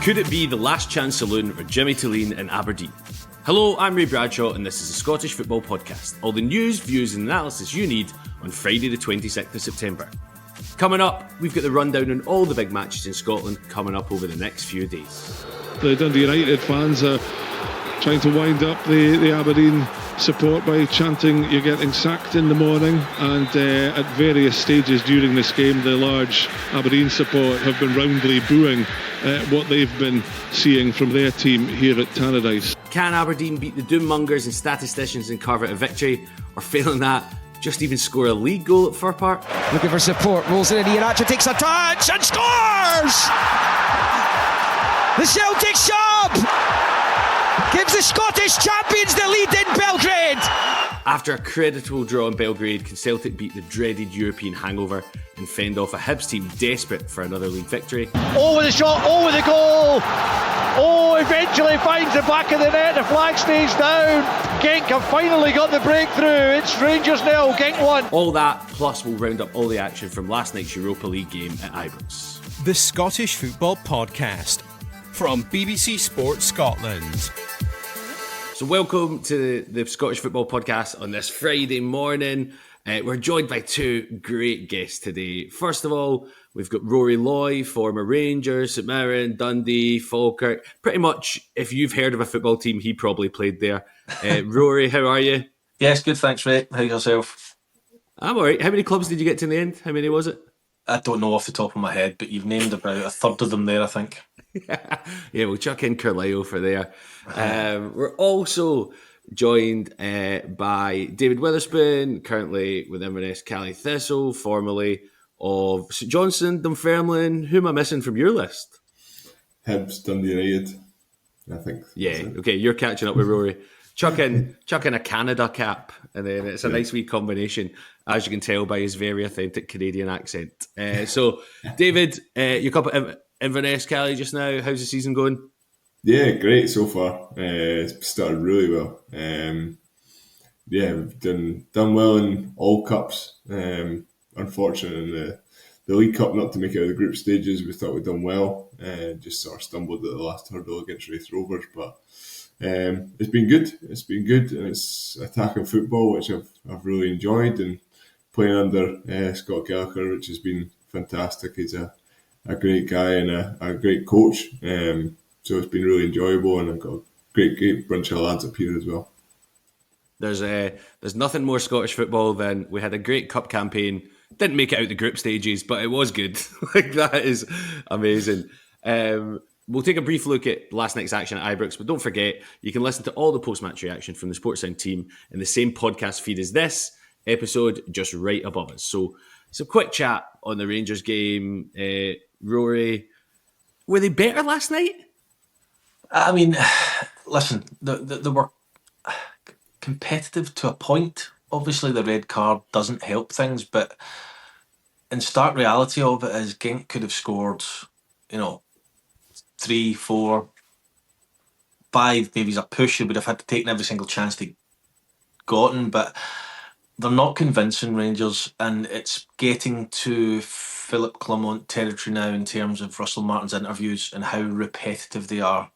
Could it be the Last Chance Saloon or Jimmy Tulane in Aberdeen? Hello, I'm Ray Bradshaw and this is a Scottish Football Podcast. All the news, views and analysis you need on Friday the 26th of September. Coming up, we've got the rundown on all the big matches in Scotland coming up over the next few days. The Dundee United fans are trying to wind up the Aberdeen support by chanting "You're getting sacked" in the morning, and at various stages during this game the large Aberdeen support have been roundly booing what they've been seeing from their team here at Tannadice. Can Aberdeen beat the doommongers and statisticians and carve out a victory, or failing that, just even score a league goal at Fir Park? Looking for support, rolls in, Ian Archer takes a touch and scores! The Celtic sub gives the Scottish champions the lead in Belgrade. After a creditable draw in Belgrade, can Celtic beat the dreaded European hangover and fend off a Hibs team desperate for another league victory? Oh, with the shot, oh, with the goal! Oh, eventually finds the back of the net, the flag stays down. Genk have finally got the breakthrough. It's Rangers nil, Genk 1. All that, plus we'll round up all the action from last night's Europa League game at Ibrox. The Scottish Football Podcast from BBC Sports Scotland. So welcome to the Scottish Football Podcast on this Friday morning. We're joined by two great guests today. First of all, we've got Rory Loy, former Rangers, St Mirren, Dundee, Falkirk. Pretty much, if you've heard of a football team, he probably played there. Rory, how are you? Yes, good, thanks, Ray. How yourself? I'm all right. How many clubs did you get to in the end? How many was it? I don't know off the top of my head, but you've named about a third of them there, I think. Yeah, we'll chuck in Carlisle for there. We're also joined by David Wotherspoon, currently with Inverness Caley Thistle, formerly of St Johnstone, Dunfermline. Who am I missing from your list? Hibs, Dundee United, I think. Yeah, okay, you're catching up with Rory. Chuck in a Canada cap, and then it's a nice wee combination, as you can tell by his very authentic Canadian accent. So, David, you're up at Inverness Caley just now. How's the season going? Yeah, great so far. It's started really well. Yeah, we've done well in all cups. Unfortunate in the League Cup not to make it out of the group stages. We thought we'd done well. Just sort of stumbled at the last hurdle against Raith Rovers, but it's been good. It's been good, and it's attacking football, which I've really enjoyed, and playing under Scott Gallagher, which has been fantastic. He's a great guy and a great coach. So it's been really enjoyable, and I've got a great bunch of lads up here as well. There's nothing more Scottish football than we had a great cup campaign. Didn't make it out the group stages, but it was good. Like, that is amazing. We'll take a brief look at last night's action at Ibrox, but don't forget, you can listen to all the post-match reaction from the Sports Sound team in the same podcast feed as this episode, just right above us. So quick chat on the Rangers game. Rory, were they better last night? I mean, listen, they were competitive to a point. Obviously, the red card doesn't help things, but in stark reality of it is Genk could have scored, 3, 4, 5, maybe as a push. They would have had to take every single chance they gotten, but they're not convincing, Rangers, and it's getting to Philip Clement territory now in terms of Russell Martin's interviews and how repetitive they are,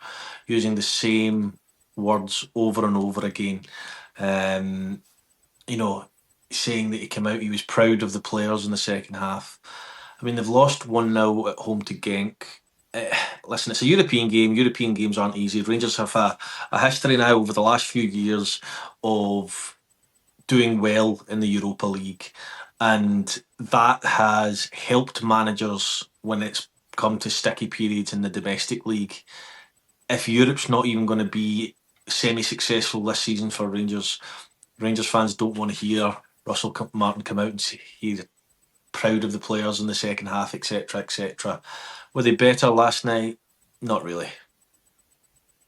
using the same words over and over again. Saying that he came out, he was proud of the players in the second half. I mean, they've lost 1-0 at home to Genk. Listen, it's a European game. European games aren't easy. Rangers have a history now over the last few years of doing well in the Europa League, and that has helped managers when it's come to sticky periods in the domestic league. If Europe's not even going to be semi-successful this season for Rangers fans don't want to hear Russell Martin come out and say he's proud of the players in the second half, etc., etc. Were they better last night? Not really.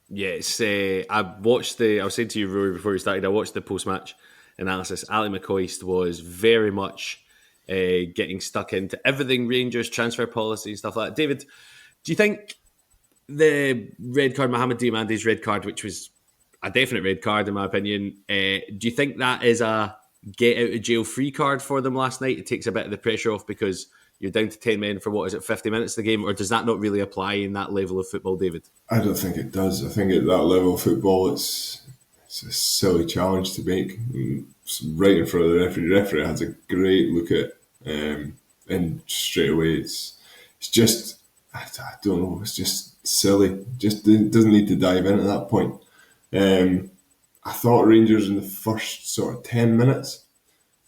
Yes, I was saying to you, Rory, before we started, I watched the post-match analysis. Ali McCoist was very much getting stuck into everything Rangers, transfer policy and stuff like that. David, do you think the red card, Mohamed Diamante's red card, which was a definite red card in my opinion, do you think that is a get out of jail free card for them last night? It takes a bit of the pressure off because you're down to 10 men for, 50 minutes of the game? Or does that not really apply in that level of football, David? I don't think it does. I think at that level of football, it's a silly challenge to make. It's right in front of the referee. The referee has a great look at it, and straight away it's just, I don't know, it's just silly. Just doesn't need to dive in at that point. I thought Rangers in the first sort of 10 minutes,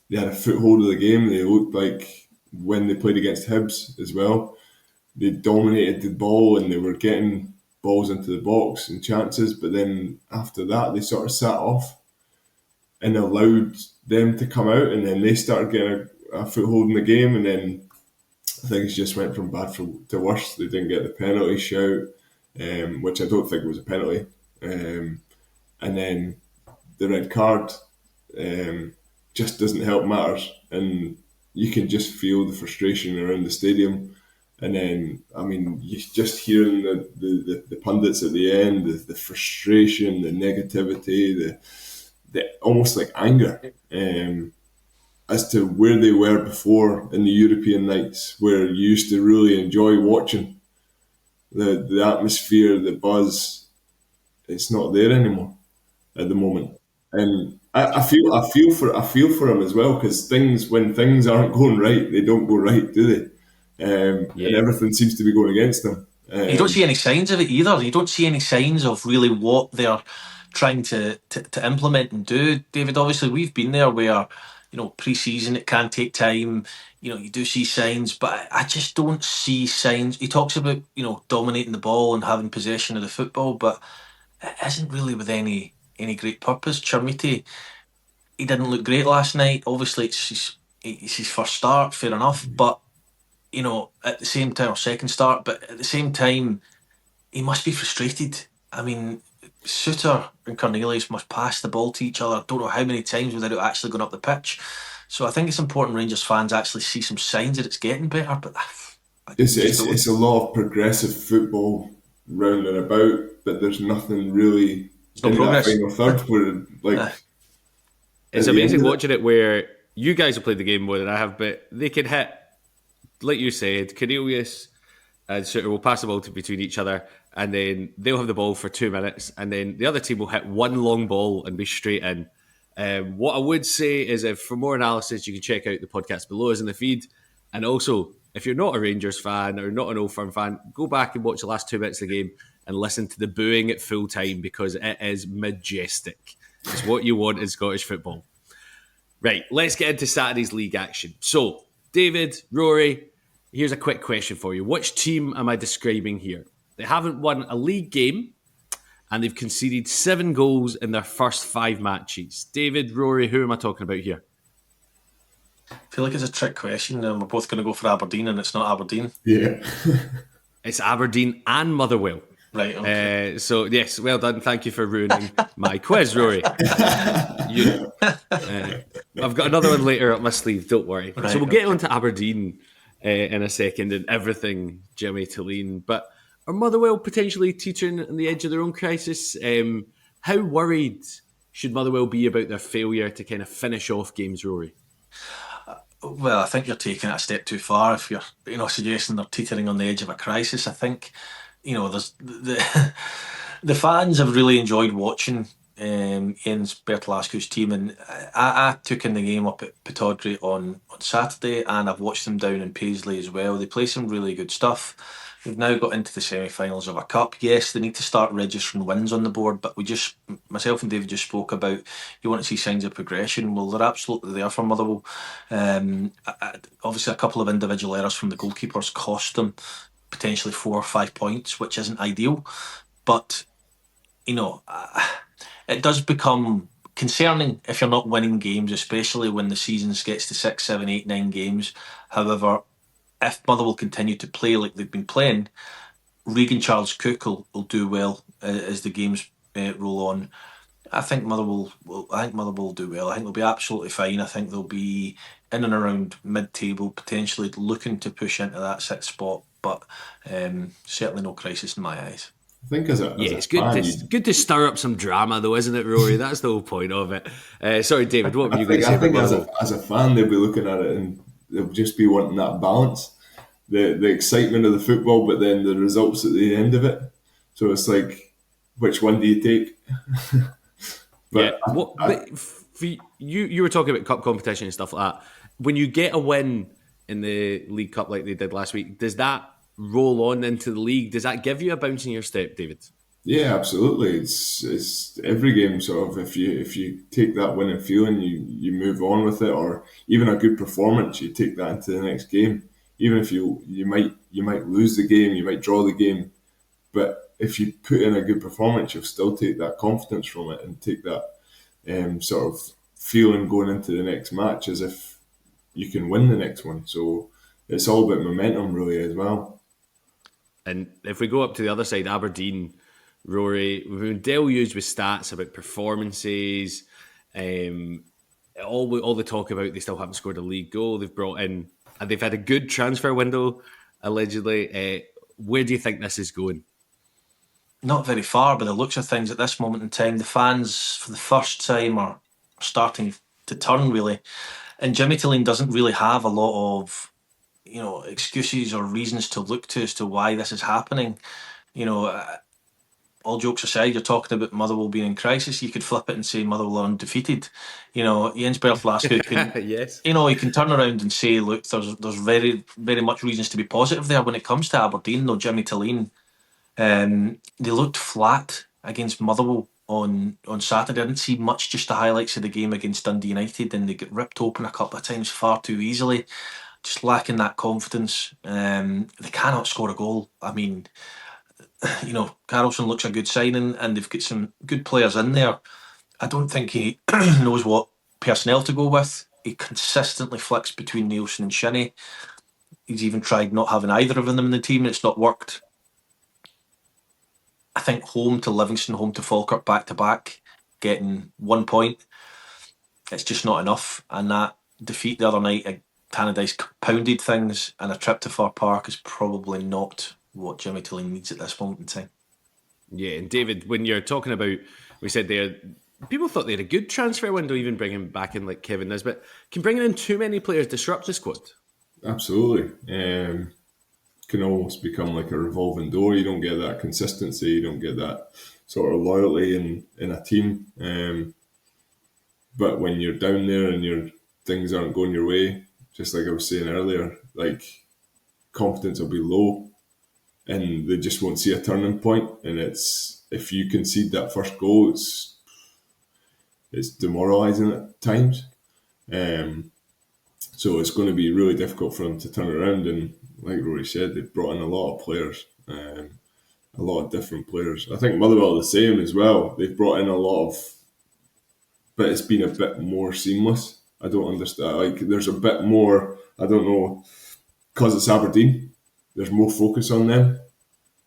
they had a foothold of the game. They looked like when they played against Hibs as well, they dominated the ball and they were getting balls into the box and chances, but then after that they sort of sat off and allowed them to come out, and then they started getting a foothold in the game, and then things just went from bad to worse. They didn't get the penalty shout, which I don't think was a penalty, and then the red card just doesn't help matters, and you can just feel the frustration around the stadium. And then, I mean, you just hearing the pundits at the end, the frustration, the negativity, the almost like anger as to where they were before in the European nights, where you used to really enjoy watching the atmosphere, the buzz. It's not there anymore at the moment, and I feel for them as well, because when things aren't going right, they don't go right, do they? And everything seems to be going against them. You don't see any signs of it either. You don't see any signs of really what they're trying to implement and do. David, obviously we've been there where, pre-season it can take time. You do see signs, but I just don't see signs. He talks about, dominating the ball and having possession of the football, but it isn't really with any great purpose. Chermiti, he didn't look great last night. Obviously it's his first start, fair enough, but at the same time, or second start, but at the same time, he must be frustrated. I mean, Suter and Cornelius must pass the ball to each other, I don't know how many times without it actually going up the pitch. So I think it's important Rangers fans actually see some signs that it's getting better, but it's a lot of progressive football round and about, but there's nothing really no progress. That final third where, it's amazing watching it where you guys have played the game more than I have, but they can hit, like you said, Cornelius and Suter will pass the ball between each other, and then they'll have the ball for 2 minutes, and then the other team will hit one long ball and be straight in. What I would say is, if for more analysis, you can check out the podcast below us in the feed. And also, if you're not a Rangers fan or not an Old Firm fan, go back and watch the last 2 minutes of the game and listen to the booing at full time, because it is majestic. It's what you want in Scottish football. Right, let's get into Saturday's league action. So, David, Rory, here's a quick question for you. Which team am I describing here? They haven't won a league game and they've conceded 7 goals in their first 5 matches. David, Rory, who am I talking about here? I feel like it's a trick question. We're both going to go for Aberdeen, and it's not Aberdeen. Yeah. It's Aberdeen and Motherwell. Right, okay. So, yes, well done. Thank you for ruining my quiz, Rory. I've got another one later up my sleeve, don't worry. Right, so we'll get on to Aberdeen in a second and everything Jimmy Tulane. But are Motherwell potentially teetering on the edge of their own crisis? How worried should Motherwell be about their failure to kind of finish off games, Rory? Well, I think you're taking it a step too far if you're suggesting they're teetering on the edge of a crisis. I think there's the fans have really enjoyed watching Jens Bertolascu's team, and I took in the game up at Pittodrie on Saturday, and I've watched them down in Paisley as well. They play some really good stuff. They've now got into the semi-finals of a cup. Yes, they need to start registering wins on the board, but myself and David just spoke about, you want to see signs of progression. Well, they're absolutely there for Motherwell. Obviously, a couple of individual errors from the goalkeepers cost them potentially 4 or 5 points, which isn't ideal. But, it does become concerning if you're not winning games, especially when the season gets to 6, 7, 8, 9 games. However, if Motherwell continue to play like they've been playing, Regan Charles Cook will do well as the games roll on. I think Motherwell will do well. I think they'll be absolutely fine. I think they'll be in and around mid-table, potentially looking to push into that 6th spot, but certainly no crisis in my eyes. I think it's good to stir up some drama, though, isn't it, Rory? That's the whole point of it. Sorry, David, what were you going to say? I think as a fan, they'll be looking at it and they'll just be wanting that balance. the excitement of the football, but then the results at the end of it. So it's like, which one do you take? But for you were talking about cup competition and stuff like that. When you get a win in the League Cup like they did last week, does that roll on into the league? Does that give you a bounce in your step, David? Yeah, absolutely. It's every game sort of, if you take that winning feeling, you move on with it, or even a good performance, you take that into the next game. Even if you might lose the game, you might draw the game, but if you put in a good performance, you'll still take that confidence from it and take that sort of feeling going into the next match as if you can win the next one. So it's all about momentum really as well. And if we go up to the other side, Aberdeen, Rory, we've been deluged with stats about performances, all the talk about they still haven't scored a league goal. They've brought in, and they've had a good transfer window, allegedly. Where do you think this is going? Not very far, by the looks of things at this moment in time. The fans, for the first time, are starting to turn, really. And Jimmy Tilleen doesn't really have a lot of, excuses or reasons to look to as to why this is happening. All jokes aside, you're talking about Motherwell being in crisis. You could flip it and say Motherwell are undefeated. Jens Berth last week, yes. You can turn around and say, look, there's very, very much reasons to be positive there when it comes to Aberdeen, though. Jimmy Tilleen, they looked flat against Motherwell on Saturday. I didn't see much, just the highlights of the game against Dundee United, and they get ripped open a couple of times far too easily, just lacking that confidence. They cannot score a goal. I mean, Carlson looks a good signing, and they've got some good players in there. I don't think he knows what personnel to go with. He consistently flicks between Nielsen and Shinnie. He's even tried not having either of them in the team, and it's not worked. I think home to Livingston, home to Falkirk back to back, getting 1 point, it's just not enough. And that defeat the other night at Tannadice compounded things, and a trip to Fir Park is probably not what Jimmy Tilleen needs at this moment in time. Yeah, and David, when you're talking about, we said there, people thought they had a good transfer window, even bringing back in like Kevin Nisbet. Can bringing in too many players disrupt the squad? Absolutely. Can almost become like a revolving door. You don't get that consistency, you don't get that sort of loyalty in a team. But when you're down there and things aren't going your way, just like I was saying earlier, like confidence will be low, and they just won't see a turning point. And it's, if you concede that first goal, it's demoralising at times. So it's going to be really difficult for them to turn around. And like Rory said, they've brought in a lot of players, a lot of different players. I think Motherwell are the same as well. They've brought in a lot of, but it's been a bit more seamless. I don't understand. Like, there's a bit more, I don't know, because it's Aberdeen, there's more focus on them.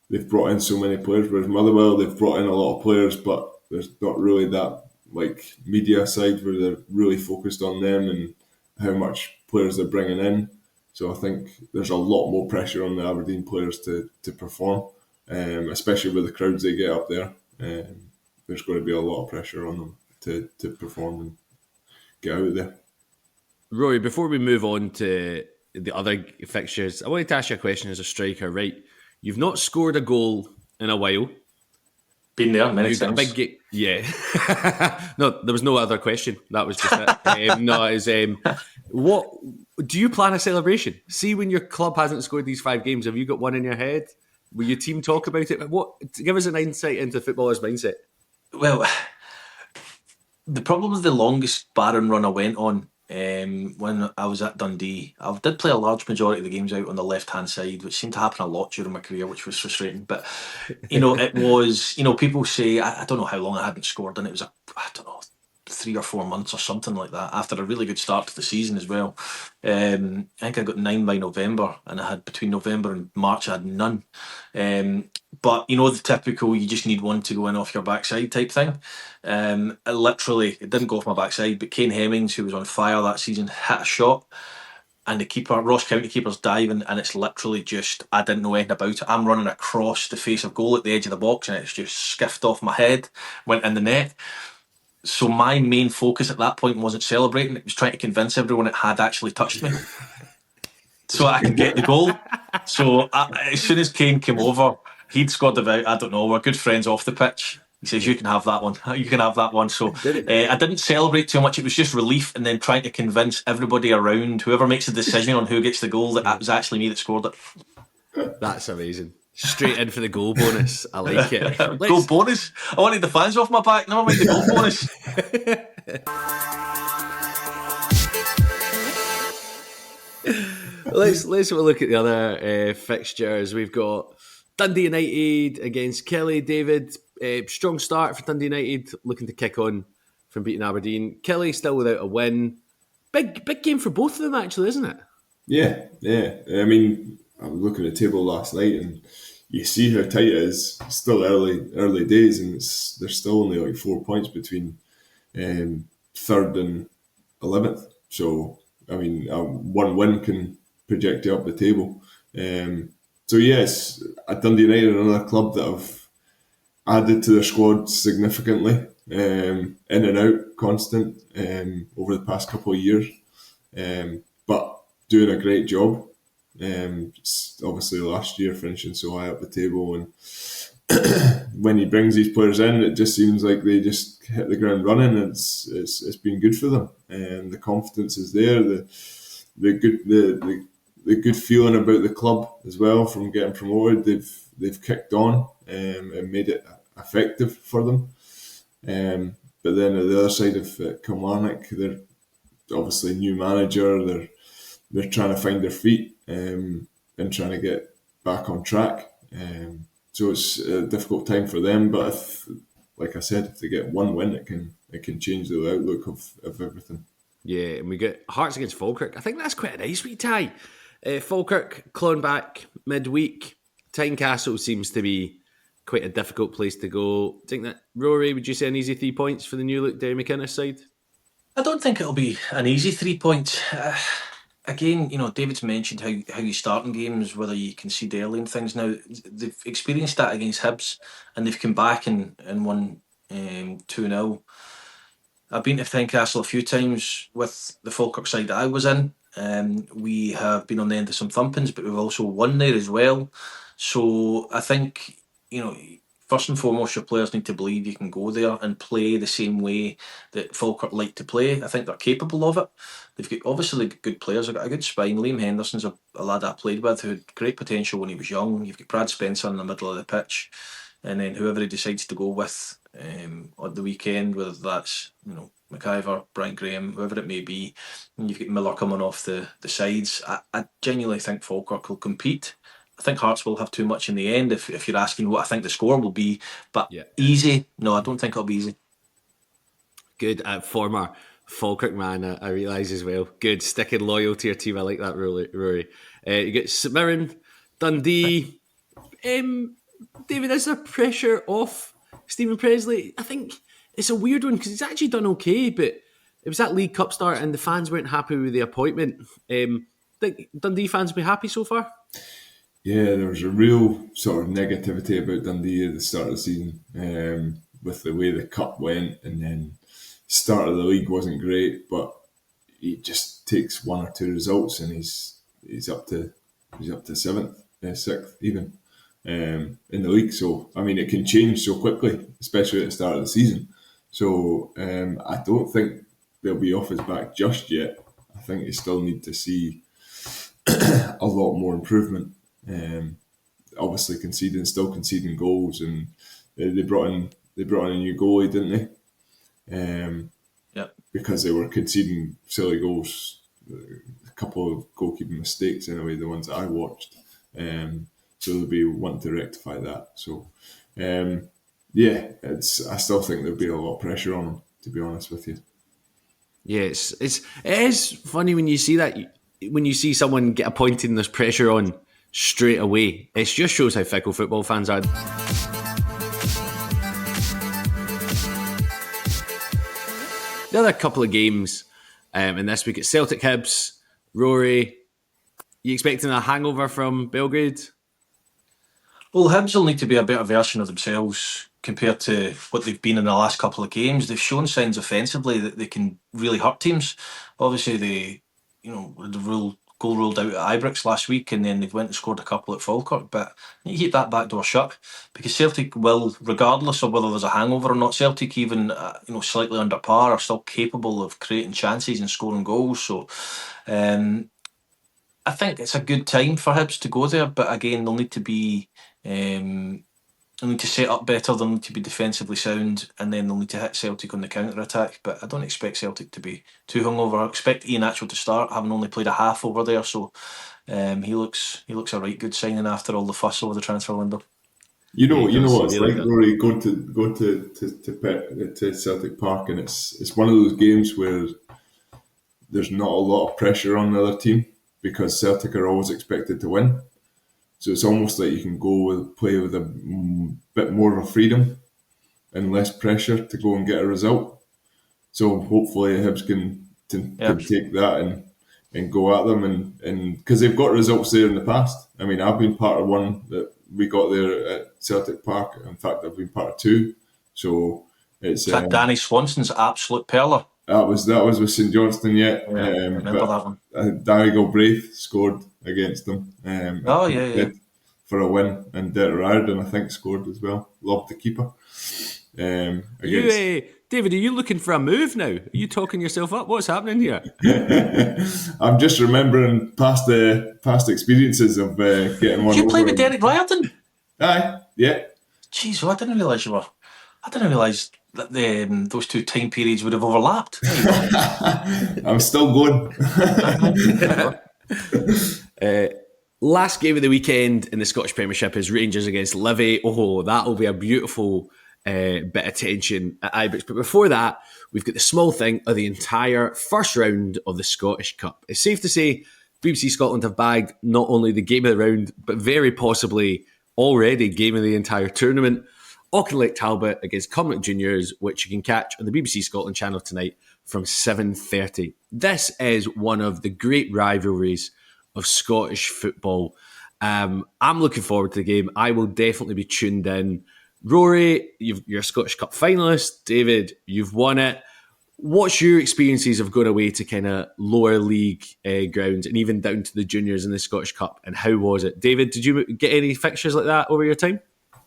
They've brought in so many players, whereas Motherwell, they've brought in a lot of players, but there's not really that like media side where they're really focused on them and how much players they're bringing in. So I think there's a lot more pressure on the Aberdeen players to perform, especially with the crowds they get up there. There's going to be a lot of pressure on them to perform and get out there. Rory, before we move on to the other fixtures, I wanted to ask you a question as a striker, right? You've not scored a goal in a while. Been there many times. A big yeah. No, there was no other question. That was just it. What do you plan a celebration? See, when your club hasn't scored these 5 games, have you got one in your head? Will your team talk about it? Give us an insight into footballers' mindset. Well, the problem with the longest barren run I went on when I was at Dundee, I did play a large majority of the games out on the left-hand side, which seemed to happen a lot during my career, which was frustrating. But, it was, people say, I don't know how long I hadn't scored, and it was, 3 or 4 months or something like that, after a really good start to the season as well. I think I got 9 by November, and I had, between November and March, I had none. But the typical, you just need one to go in off your backside type thing. It didn't go off my backside, but Kane Hemmings, who was on fire that season, hit a shot, and the keeper, Ross County keeper's diving, and it's literally just, I didn't know anything about it. I'm running across the face of goal at the edge of the box, and it's just skiffed off my head, went in the net. So my main focus at that point wasn't celebrating, it was trying to convince everyone it had actually touched me so I could get the goal. So as soon as Kane came over, he'd scored about, I don't know, we're good friends off the pitch. He says, you can have that one. You can have that one. So I didn't celebrate too much. It was just relief and then trying to convince everybody around, whoever makes the decision on who gets the goal, that it was actually me that scored it. That's amazing. Straight in for the goal bonus. I like it. Goal bonus? I wanted the fans off my back. Never mind the goal bonus. Let's have a look at the other fixtures. We've got Dundee United against Kelly. David, strong start for Dundee United, looking to kick on from beating Aberdeen. Kelly still without a win. Big game for both of them, actually, isn't it? Yeah. I mean, I was looking at the table last night, and you see how tight it is. It's still early days, and there's still only like 4 points between third and 11th. So, I mean, one win can project you up the table. So yes, at Dundee United, another club that have added to their squad significantly, in and out, constant, over the past couple of years, but doing a great job. Obviously last year finishing so high up the table, and when he brings these players in, it just seems like they just hit the ground running. It's been good for them, and the confidence is there. The good feeling about the club as well from getting promoted. They've kicked on, and made it effective for them. But then at the other side of Kilmarnock, they're obviously new manager. They're trying to find their feet, and trying to get back on track. So it's a difficult time for them. But like I said, if they get one win, it can change the outlook of everything. Yeah, and we get Hearts against Falkirk. I think that's quite a nice wee tie. Falkirk clawing back midweek. Tynecastle seems to be quite a difficult place to go. I think that, Rory, would you say an easy 3 points for the new look Derry McInnes side? I don't think it'll be an easy 3 points. Again, David's mentioned how you start in games, whether you concede early and things. Now, they've experienced that against Hibs, and they've come back and won 2-0. I've been to Tynecastle a few times with the Falkirk side that I was in. We have been on the end of some thumpings, but we've also won there as well. So I think, first and foremost, your players need to believe you can go there and play the same way that Falkirk like to play. I think they're capable of it. They've got obviously good players. They've got a good spine. Liam Henderson's a lad I played with who had great potential when he was young. You've got Brad Spencer in the middle of the pitch, and then whoever he decides to go with on the weekend, whether that's McIver, Brian Graham, whoever it may be, and you've got Miller coming off the sides. I genuinely think Falkirk will compete. I think Hearts will have too much in the end if you're asking what I think the score will be. But easy? No, I don't think it'll be easy. Good. Former Falkirk man, I realise as well. Good. Sticking loyal to your team. I like that, Rory. You get St Mirren, Dundee. David, is there pressure off Stephen Pressley? I think it's a weird one because he's actually done okay, but it was that League Cup start and the fans weren't happy with the appointment. Think Dundee fans be happy so far? Yeah, there was a real sort of negativity about Dundee at the start of the season, with the way the cup went, and then start of the league wasn't great, but he just takes one or two results and he's up to seventh, sixth even in the league. So I mean, it can change so quickly, especially at the start of the season. So I don't think they'll be off his back just yet. I think they still need to see a lot more improvement. Obviously still conceding goals, and they brought in a new goalie, didn't they? Because they were conceding silly goals, a couple of goalkeeping mistakes anyway, the ones that I watched. So they'll be wanting to rectify that. So I still think there'll be a lot of pressure on them, to be honest with you. Yeah, it is funny when you see that, when you see someone get appointed and there's pressure on straight away. It just shows how fickle football fans are. The other couple of games in this week, it's Celtic Hibs. Rory, you expecting a hangover from Belgrade? Well, Hibs will need to be a better version of themselves compared to what they've been in the last couple of games. They've shown signs offensively that they can really hurt teams. Obviously, the rule goal ruled out at Ibrox last week, and then they went and scored a couple at Falkirk. But you keep that back door shut, because Celtic will, regardless of whether there's a hangover or not, Celtic even slightly under par are still capable of creating chances and scoring goals. So I think it's a good time for Hibs to go there, but again they'll need to be they'll need to set up better, they'll need to be defensively sound, and then they'll need to hit Celtic on the counter-attack. But I don't expect Celtic to be too hungover. I expect Ian Atchell to start, having only played a half over there, so he looks a right good signing after all the fuss over the transfer window. You know what it's like, Rory, going to Celtic Park, and it's one of those games where there's not a lot of pressure on the other team, because Celtic are always expected to win. So it's almost like you can play with a bit more of a freedom and less pressure to go and get a result. So hopefully Hibs can take that and go at them, and because they've got results there in the past. I mean, I've been part of one that we got there at Celtic Park. In fact, I've been part of two. So it's Danny Swanson's absolute perler. That was with St Johnstone, yeah. I remember that one. Danny Galbraith scored against them. For a win, and Derek Riordan, I think, scored as well. Lobbed the keeper. David, are you looking for a move now? Are you talking yourself up? What's happening here? I'm just remembering past experiences of getting one. Did you play with Derek Riordan? Aye, yeah. Jeez, I didn't realise you were. I didn't realise that those two time periods would have overlapped. I'm still going. Last game of the weekend in the Scottish Premiership is Rangers against Livy. Oh, that'll be a beautiful bit of tension at Ibrox. But before that, we've got the small thing of the entire first round of the Scottish Cup. It's safe to say BBC Scotland have bagged not only the game of the round, but very possibly already game of the entire tournament. Auchinleck Talbot against Cumnock Juniors, which you can catch on the BBC Scotland channel tonight from 7:30. This is one of the great rivalries of Scottish football. I'm looking forward to the game. I will definitely be tuned in. Rory, you're a Scottish Cup finalist. David, you've won it. What's your experiences of going away to kind of lower league grounds and even down to the juniors in the Scottish Cup? And how was it? David, did you get any fixtures like that over your time?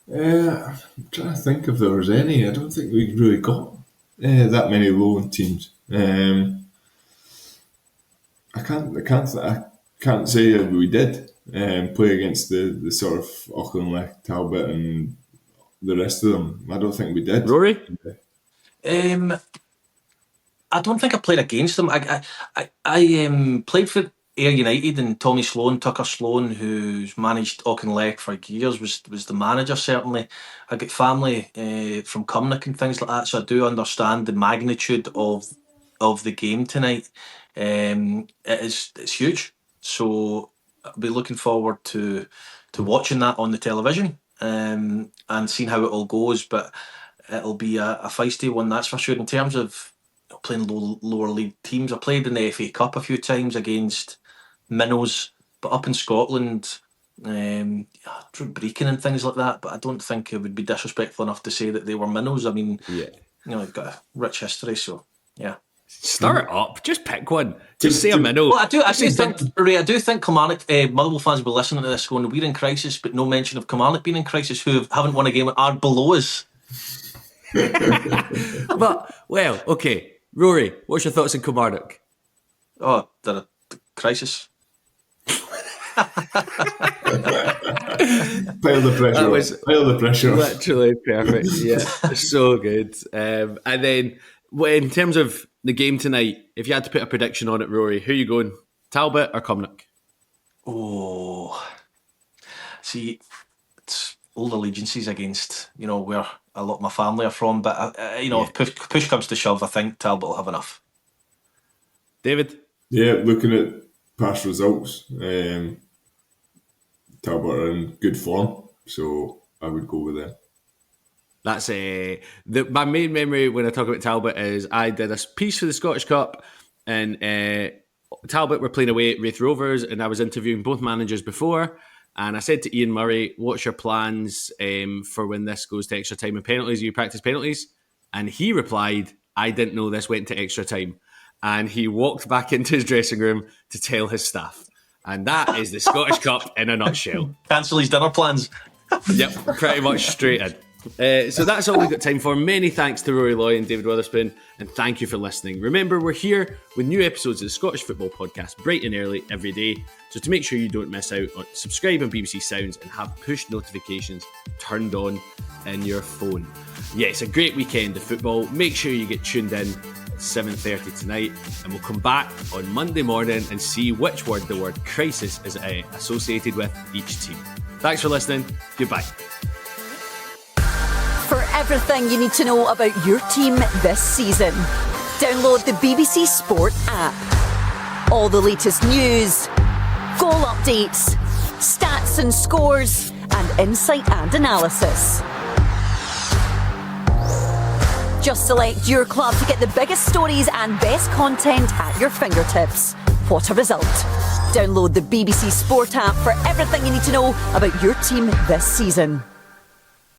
I'm trying to think if there was any. I don't think we really got that many lowland teams. I can't say that we did play against the sort of Auchinleck, Talbot, and the rest of them. I don't think we did. Rory? I don't think I played against them. I played for Ayr United, and Tommy Sloan, Tucker Sloan, who's managed Auchinleck for years, was the manager, certainly. I got family from Cumnock and things like that, so I do understand the magnitude of the game tonight. It's huge. So I'll be looking forward to watching that on the television and seeing how it all goes. But it'll be a feisty one, that's for sure. In terms of playing lower league teams, I played in the FA Cup a few times against minnows, but up in Scotland, Brecon and things like that. But I don't think it would be disrespectful enough to say that they were minnows. I mean, they've got a rich history, so yeah. Start it up. Just pick one. Just say a minnow. Well, I do think Kilmarnock, Motherwell fans will be listening to this going, we're in crisis, but no mention of Kilmarnock being in crisis, who haven't won a game and are below us. But, well, okay. Rory, what's your thoughts on Kilmarnock? Oh, they're a crisis. Pile the pressure. Literally perfect. Yeah, so good. And then, in terms of the game tonight, if you had to put a prediction on it, Rory, who are you going? Talbot or Cumnock? Oh, see, it's old allegiances against, where a lot of my family are from. But, if push comes to shove, I think Talbot will have enough. David? Yeah, looking at past results, Talbot are in good form, so I would go with them. That's my main memory when I talk about Talbot is I did a piece for the Scottish Cup, and Talbot were playing away at Raith Rovers, and I was interviewing both managers before, and I said to Ian Murray, what's your plans for when this goes to extra time and penalties? You practice penalties? And he replied, I didn't know this went to extra time. And he walked back into his dressing room to tell his staff. And that is the Scottish Cup in a nutshell. Cancel his dinner plans. Yep, pretty much straight in. So that's all we've got time for. Many thanks to Rory Loy and David Wotherspoon, and thank you for listening. Remember, we're here with new episodes of the Scottish Football Podcast bright and early every day. So to make sure you don't miss out, subscribe on BBC Sounds and have push notifications turned on in your phone. Yeah, it's a great weekend of football. Make sure you get tuned in at 7:30 tonight, and we'll come back on Monday morning and see which word the word crisis is associated with each team. Thanks for listening. Goodbye. For everything you need to know about your team this season, download the BBC Sport app. All the latest news, goal updates, stats and scores, and insight and analysis. Just select your club to get the biggest stories and best content at your fingertips. What a result. Download the BBC Sport app for everything you need to know about your team this season.